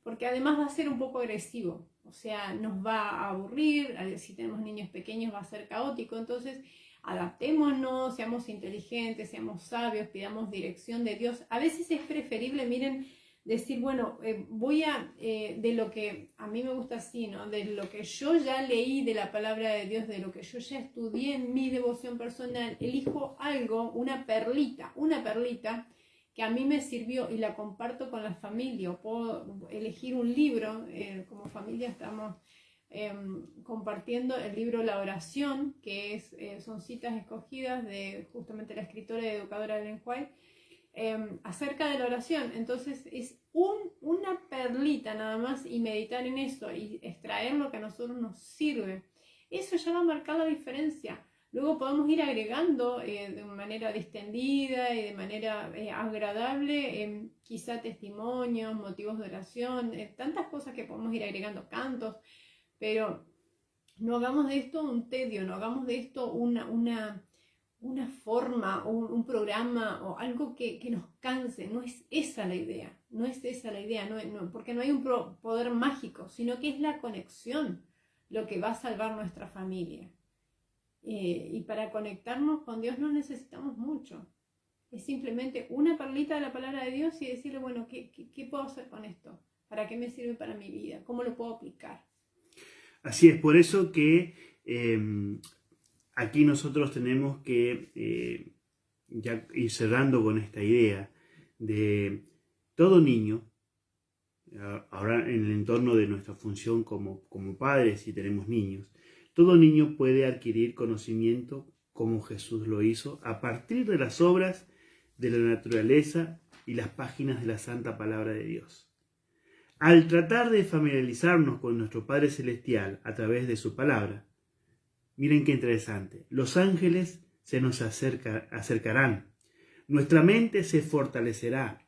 porque además va a ser un poco agresivo, o sea, nos va a aburrir, si tenemos niños pequeños va a ser caótico, entonces adaptémonos, seamos inteligentes, seamos sabios, pidamos dirección de Dios. A veces es preferible, miren, decir, bueno, voy de lo que a mí me gusta así, ¿no?, de lo que yo ya leí de la palabra de Dios, de lo que yo ya estudié en mi devoción personal, elijo algo, una perlita que a mí me sirvió y la comparto con la familia, o puedo elegir un libro, como familia estamos compartiendo el libro La Oración, que son citas escogidas de justamente la escritora y educadora Ellen White, acerca de la oración. Entonces es una perlita nada más, y meditar en eso y extraer lo que a nosotros nos sirve, eso ya va a marcar la diferencia. Luego podemos ir agregando de manera distendida y de manera agradable, quizá testimonios, motivos de oración, tantas cosas que podemos ir agregando, cantos, pero no hagamos de esto un tedio, no hagamos de esto una una forma, un programa o algo que nos canse. No es esa la idea, no es esa la idea, porque no hay un poder mágico, sino que es la conexión lo que va a salvar nuestra familia. Y para conectarnos con Dios no necesitamos mucho. Es simplemente una perlita de la palabra de Dios y decirle, bueno, ¿qué puedo hacer con esto? ¿Para qué me sirve para mi vida? ¿Cómo lo puedo aplicar? Así es, por eso que aquí nosotros tenemos que ya ir cerrando con esta idea de todo niño, ahora en el entorno de nuestra función como padres, si tenemos niños, todo niño puede adquirir conocimiento como Jesús lo hizo a partir de las obras de la naturaleza y las páginas de la Santa Palabra de Dios. Al tratar de familiarizarnos con nuestro Padre Celestial a través de su palabra, miren qué interesante, los ángeles se nos acercarán, nuestra mente se fortalecerá,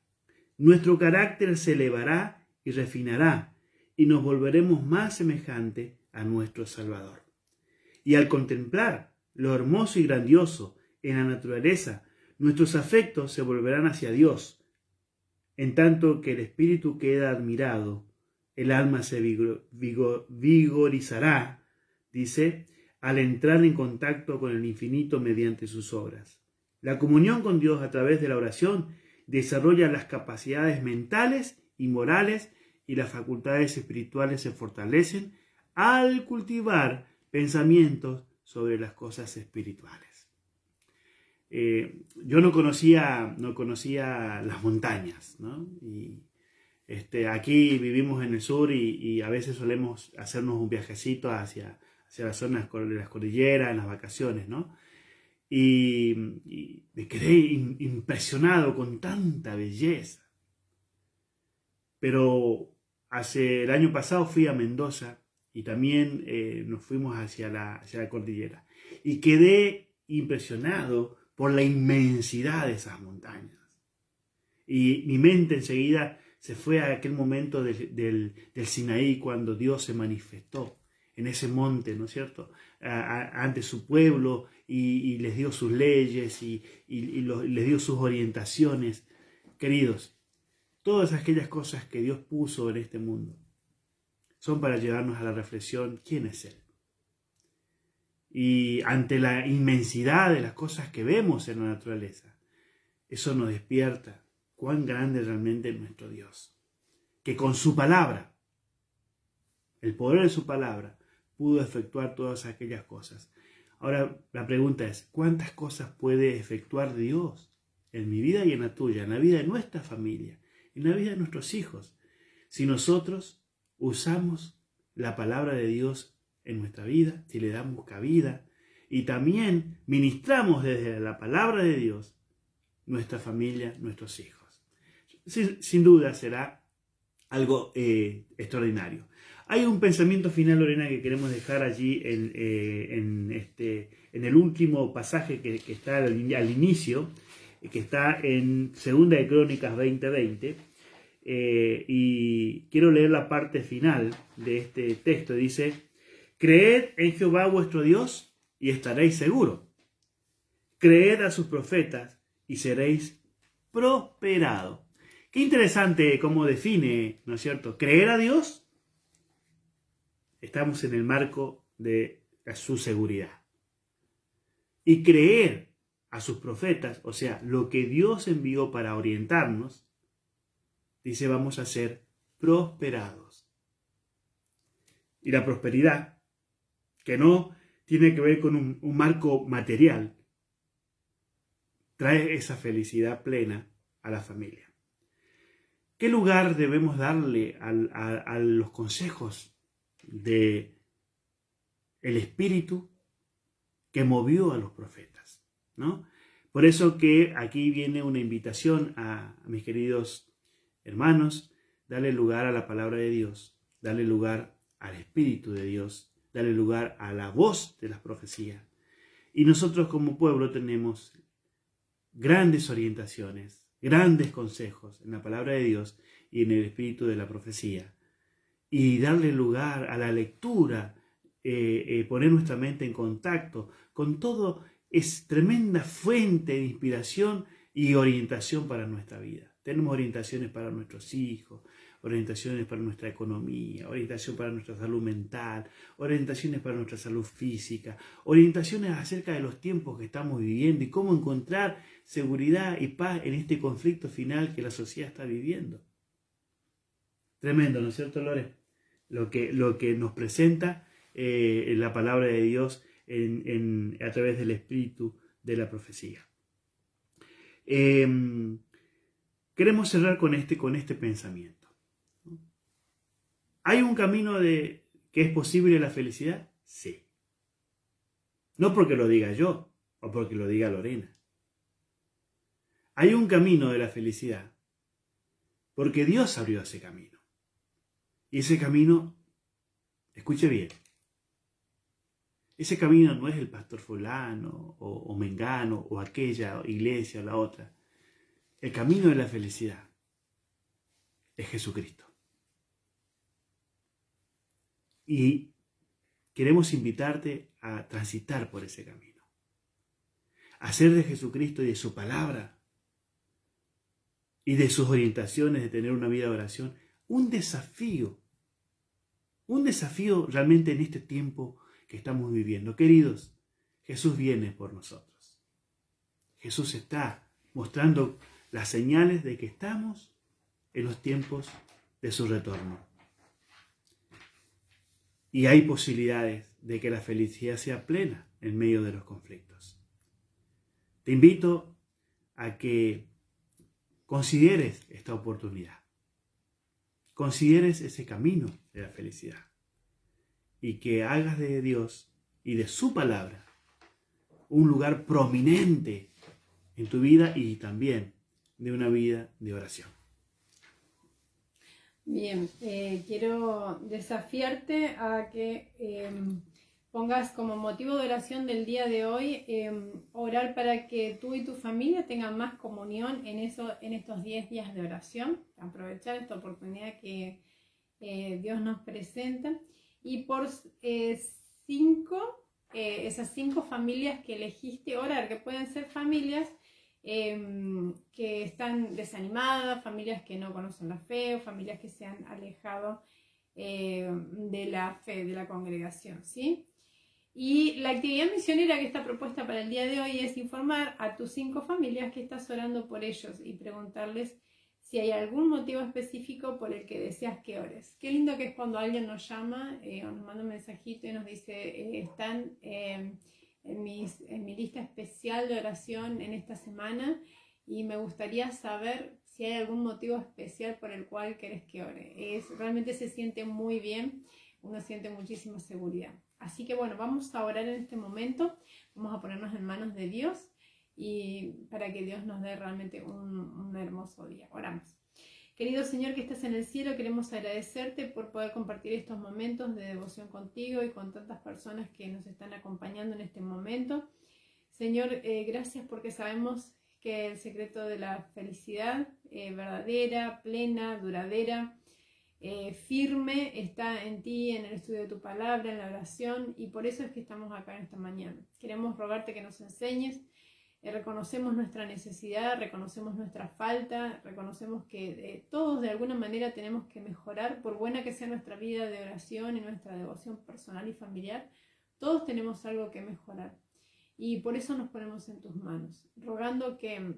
nuestro carácter se elevará y refinará, y nos volveremos más semejantes a nuestro Salvador. Y al contemplar lo hermoso y grandioso en la naturaleza, nuestros afectos se volverán hacia Dios. En tanto que el espíritu queda admirado, el alma se vigorizará, dice, al entrar en contacto con el infinito mediante sus obras. La comunión con Dios a través de la oración desarrolla las capacidades mentales y morales, y las facultades espirituales se fortalecen al cultivar pensamientos sobre las cosas espirituales. Yo no conocía las montañas, ¿no? Y aquí vivimos en el sur y a veces solemos hacernos un viajecito hacia las zonas de las cordilleras en las vacaciones, ¿no? Y me quedé impresionado con tanta belleza. Pero el año pasado fui a Mendoza y también nos fuimos hacia la cordillera. Y quedé impresionado por la inmensidad de esas montañas. Y mi mente enseguida se fue a aquel momento del Sinaí, cuando Dios se manifestó en ese monte, ¿no es cierto?, ante su pueblo y les dio sus leyes y les dio sus orientaciones. Queridos, todas aquellas cosas que Dios puso en este mundo son para llevarnos a la reflexión, ¿quién es Él? Y ante la inmensidad de las cosas que vemos en la naturaleza, eso nos despierta cuán grande realmente es nuestro Dios, que con su palabra, el poder de su palabra, pudo efectuar todas aquellas cosas. Ahora la pregunta es, ¿cuántas cosas puede efectuar Dios en mi vida y en la tuya, en la vida de nuestra familia, en la vida de nuestros hijos, si nosotros usamos la palabra de Dios en nuestra vida, si le damos cabida y también ministramos desde la palabra de Dios nuestra familia, nuestros hijos? Sin duda será algo extraordinario. Hay un pensamiento final, Lorena, que queremos dejar allí en el último pasaje que está al inicio, que está en 2 de Crónicas 20:20, y quiero leer la parte final de este texto. Dice: creed en Jehová vuestro Dios y estaréis seguros. Creed a sus profetas y seréis prosperados. Qué interesante cómo define, ¿no es cierto?, creer a Dios. Estamos en el marco de su seguridad. Y creer a sus profetas, o sea, lo que Dios envió para orientarnos, dice, vamos a ser prosperados. Y la prosperidad, que no tiene que ver con un marco material, trae esa felicidad plena a la familia. ¿Qué lugar debemos darle a los consejos de el espíritu que movió a los profetas, ¿no? Por eso que aquí viene una invitación a mis queridos hermanos: darle lugar a la palabra de Dios, darle lugar al Espíritu de Dios, darle lugar a la voz de las profecías. Y nosotros como pueblo tenemos grandes orientaciones, grandes consejos en la palabra de Dios y en el espíritu de la profecía. Y darle lugar a la lectura, poner nuestra mente en contacto con todo es tremenda fuente de inspiración y orientación para nuestra vida. Tenemos orientaciones para nuestros hijos, orientaciones para nuestra economía, orientación para nuestra salud mental, orientaciones para nuestra salud física, orientaciones acerca de los tiempos que estamos viviendo y cómo encontrar seguridad y paz en este conflicto final que la sociedad está viviendo. Tremendo, ¿no es cierto, Lore? Lo que nos presenta la palabra de Dios a través del espíritu de la profecía. Queremos cerrar con este pensamiento. ¿Hay un camino que es posible la felicidad? Sí. No porque lo diga yo o porque lo diga Lorena. Hay un camino de la felicidad porque Dios abrió ese camino. Y ese camino, escuche bien, ese camino no es el pastor fulano o mengano o aquella iglesia o la otra. El camino de la felicidad es Jesucristo. Y queremos invitarte a transitar por ese camino. Hacer de Jesucristo y de su palabra y de sus orientaciones de tener una vida de oración un desafío realmente en este tiempo que estamos viviendo. Queridos, Jesús viene por nosotros. Jesús está mostrando las señales de que estamos en los tiempos de su retorno. Y hay posibilidades de que la felicidad sea plena en medio de los conflictos. Te invito a que consideres esta oportunidad. Consideres ese camino de la felicidad. Y que hagas de Dios y de su palabra un lugar prominente en tu vida y también de una vida de oración. Bien, quiero desafiarte a que pongas como motivo de oración del día de hoy orar para que tú y tu familia tengan más comunión en estos 10 días de oración. Aprovechar esta oportunidad que Dios nos presenta. Y por esas 5 familias que elegiste orar, que pueden ser familias que están desanimadas, familias que no conocen la fe o familias que se han alejado de la fe, de la congregación, ¿sí? Y la actividad misionera que está propuesta para el día de hoy es informar a tus 5 familias que estás orando por ellos y preguntarles si hay algún motivo específico por el que deseas que ores. Qué lindo que es cuando alguien nos llama o nos manda un mensajito y nos dice, están en mi lista especial de oración en esta semana y me gustaría saber si hay algún motivo especial por el cual querés que ore. Realmente se siente muy bien, uno siente muchísima seguridad. Así que bueno, vamos a orar en este momento, vamos a ponernos en manos de Dios y para que Dios nos dé realmente un hermoso día. Oramos. Querido Señor que estás en el cielo, queremos agradecerte por poder compartir estos momentos de devoción contigo y con tantas personas que nos están acompañando en este momento. Señor, gracias porque sabemos que el secreto de la felicidad verdadera, plena, duradera, firme, está en ti, en el estudio de tu palabra, en la oración, y por eso es que estamos acá en esta mañana. Queremos rogarte que nos enseñes. Reconocemos nuestra necesidad, reconocemos nuestra falta, reconocemos que todos de alguna manera tenemos que mejorar, por buena que sea nuestra vida de oración y nuestra devoción personal y familiar, todos tenemos algo que mejorar. Y por eso nos ponemos en tus manos, rogando que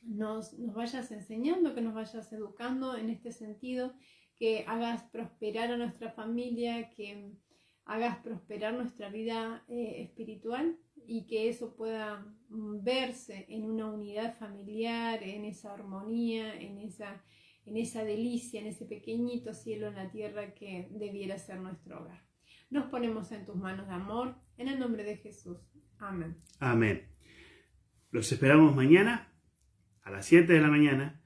nos vayas enseñando, que nos vayas educando en este sentido, que hagas prosperar a nuestra familia, que hagas prosperar nuestra vida espiritual y que eso pueda verse en una unidad familiar, en esa armonía, en esa delicia, en ese pequeñito cielo en la tierra que debiera ser nuestro hogar. Nos ponemos en tus manos de amor, en el nombre de Jesús. Amén. Amén. Los esperamos mañana a las 7 de la mañana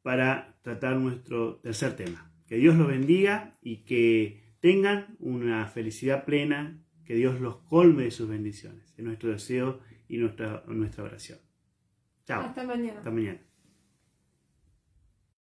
para tratar nuestro tercer tema. Que Dios los bendiga y que tengan una felicidad plena, que Dios los colme de sus bendiciones. Es nuestro deseo y nuestra oración. Chao. Hasta mañana. Hasta mañana.